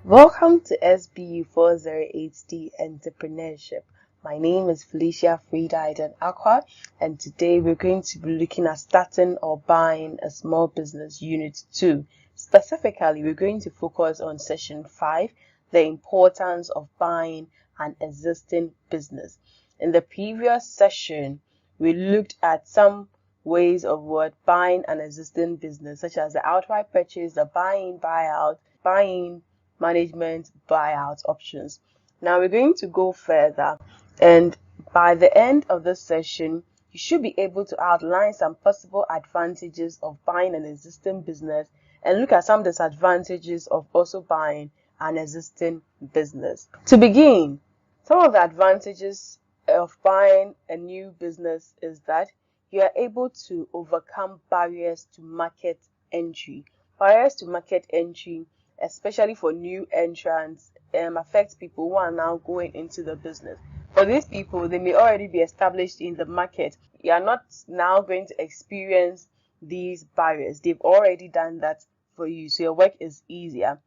Welcome to SBU 408D Entrepreneurship. My name is Felicia Frieda Aqua, and today we're going to be looking at starting or buying a small business unit 2. Specifically, we're going to focus on session 5, the importance of buying an existing business. In the previous session, we looked at some ways of buying an existing business, such as the outright purchase, the buy-in, buyout, buying management buyout options. Now we're going to go further, and by the end of this session, you should be able to outline some possible advantages of buying an existing business and look at some disadvantages of also buying an existing business. To begin, some of the advantages of buying a new business is that you are able to overcome barriers to market entry. Barriers to market entry, especially for new entrants, affect people who are now going into the business. For these people, they may already be established in the market. You are not now going to experience these barriers. They've already done that for you, so your work is easier.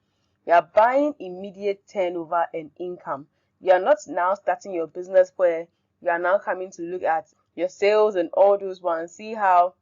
You are buying immediate turnover and income. You are not now starting your business where you are now coming to look at your sales and all those ones, see how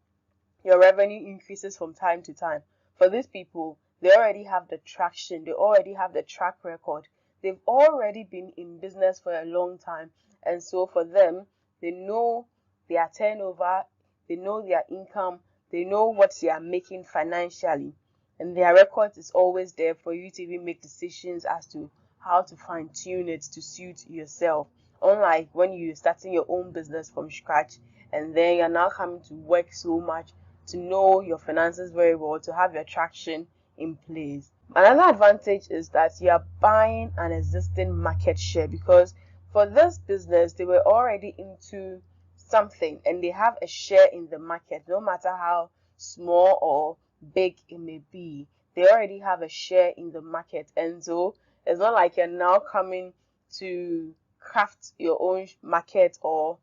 your revenue increases from time to time. For these people, they already have the traction, they already have the track record, they've already been in business for a long time, and so for them, they know their turnover, they know their income, they know what they are making financially, and their record is always there for you to even make decisions as to how to fine-tune it to suit yourself. Unlike when you're starting your own business from scratch and then you're now coming to work so much to know your finances very well, to have your traction in place. Another advantage is that you are buying an existing market share, because for this business, they were already into something and they have a share in the market, no matter how small or big it may be. They already have a share in the market, and so it's not like you're now coming to craft your own market or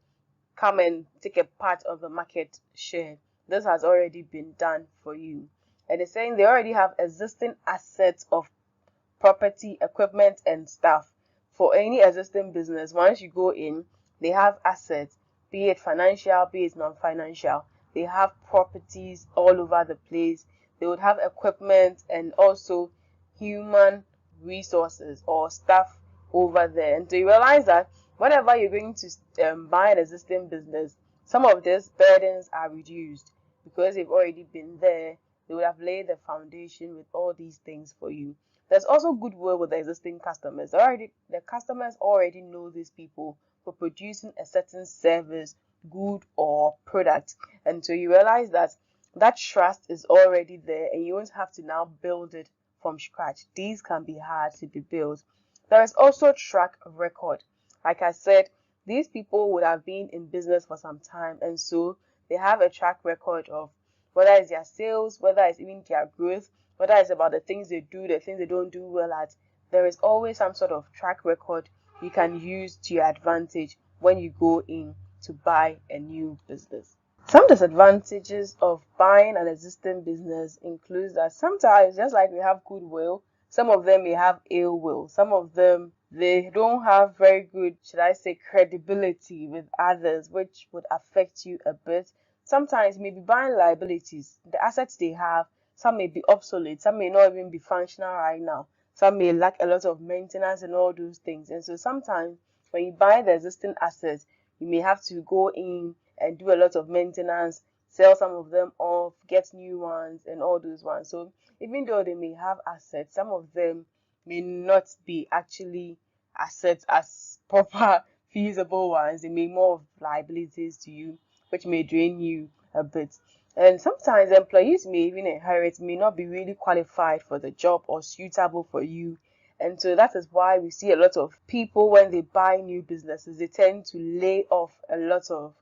come and take a part of the market share. This has already been done for you. And it's saying they already have existing assets of property, equipment, and staff. For any existing business, once you go in, they have assets, be it financial, be it non-financial. They have properties all over the place. They would have equipment and also human resources or staff over there. And so you realize that whenever you're going to buy an existing business, some of these burdens are reduced because they've already been there. They would have laid the foundation with all these things for you. There's also goodwill with the existing customers. The customers already know these people for producing a certain service, good or product. And so you realize that that trust is already there and you won't have to now build it from scratch. These can be hard to be built. There is also track record. Like I said, these people would have been in business for some time, and so they have a track record of whether it's their sales, whether it's even their growth, whether it's about the things they do, the things they don't do well at. There is always some sort of track record you can use to your advantage when you go in to buy a new business. Some disadvantages of buying an existing business includes that sometimes, just like we have goodwill, some of them may have ill will. Some of them, they don't have very good, should I say, credibility with others, which would affect you a bit. Sometimes maybe buying liabilities, the assets they have, some may be obsolete, some may not even be functional right now, some may lack a lot of maintenance and all those things. And so sometimes when you buy the existing assets, you may have to go in and do a lot of maintenance, sell some of them off, get new ones and all those ones. So even though they may have assets, some of them may not be actually assets as proper feasible ones. They may be more of liabilities to you, which may drain you a bit. And sometimes employees may even inherit, may not be really qualified for the job or suitable for you. And so that is why we see a lot of people, when they buy new businesses, they tend to lay off a lot of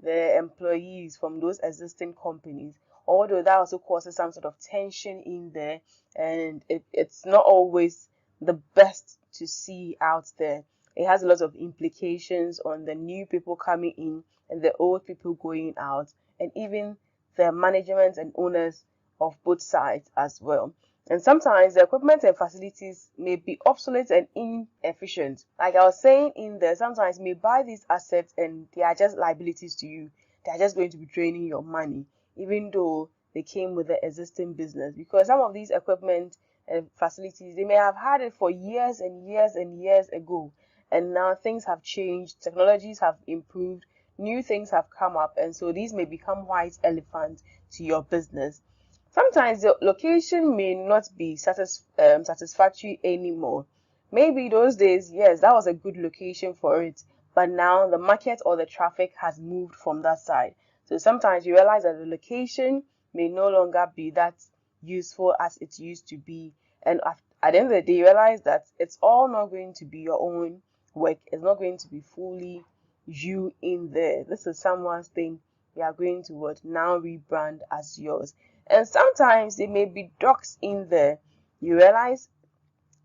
their employees from those existing companies. Although that also causes some sort of tension in there, and it's not always the best to see out there. It has a lot of implications on the new people coming in and the old people going out, and even the management and owners of both sides as well. And sometimes the equipment and facilities may be obsolete and inefficient. Like I was saying in there, sometimes you may buy these assets and they are just liabilities to you. They are just going to be draining your money, even though they came with the existing business. Because some of these equipment and facilities, they may have had it for years and years and years ago. And now things have changed, technologies have improved, new things have come up, and so these may become white elephants to your business. Sometimes the location may not be satisfactory anymore. Maybe those days, yes, that was a good location for it, but now the market or the traffic has moved from that side. So sometimes you realize that the location may no longer be that useful as it used to be. And at the end of the day, you realize that it's all not going to be your own work. It's not going to be fully you in there. This is someone's thing. You are going to what now rebrand as yours. And sometimes there may be dogs in there. You realize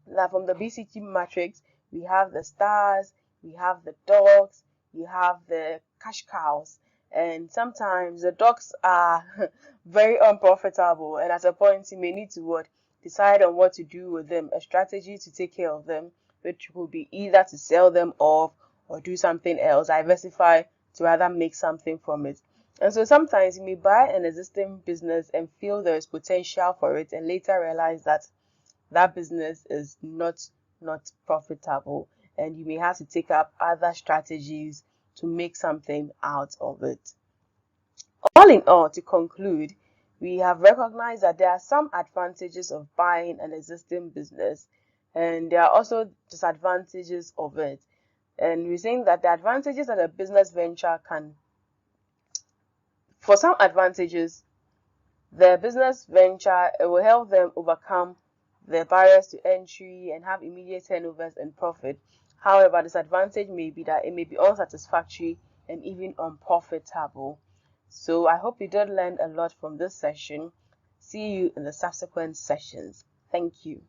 that from the BCG matrix, we have the stars, we have the dogs, you have the cash cows. And sometimes the dogs are very unprofitable. And at a point, you may need to what decide on what to do with them, a strategy to take care of them, which will be either to sell them off or do something else, diversify to rather make something from it. And so sometimes you may buy an existing business and feel there is potential for it and later realize that that business is not profitable and you may have to take up other strategies to make something out of it. All in all, to conclude, we have recognized that there are some advantages of buying an existing business and there are also disadvantages of it. And we're saying that the advantages that a business venture can, for some advantages, the business venture, it will help them overcome the barriers to entry and have immediate turnovers and profit. However, disadvantage may be that it may be unsatisfactory and even unprofitable. So I hope you did learn a lot from this session. See you in the subsequent sessions. Thank you.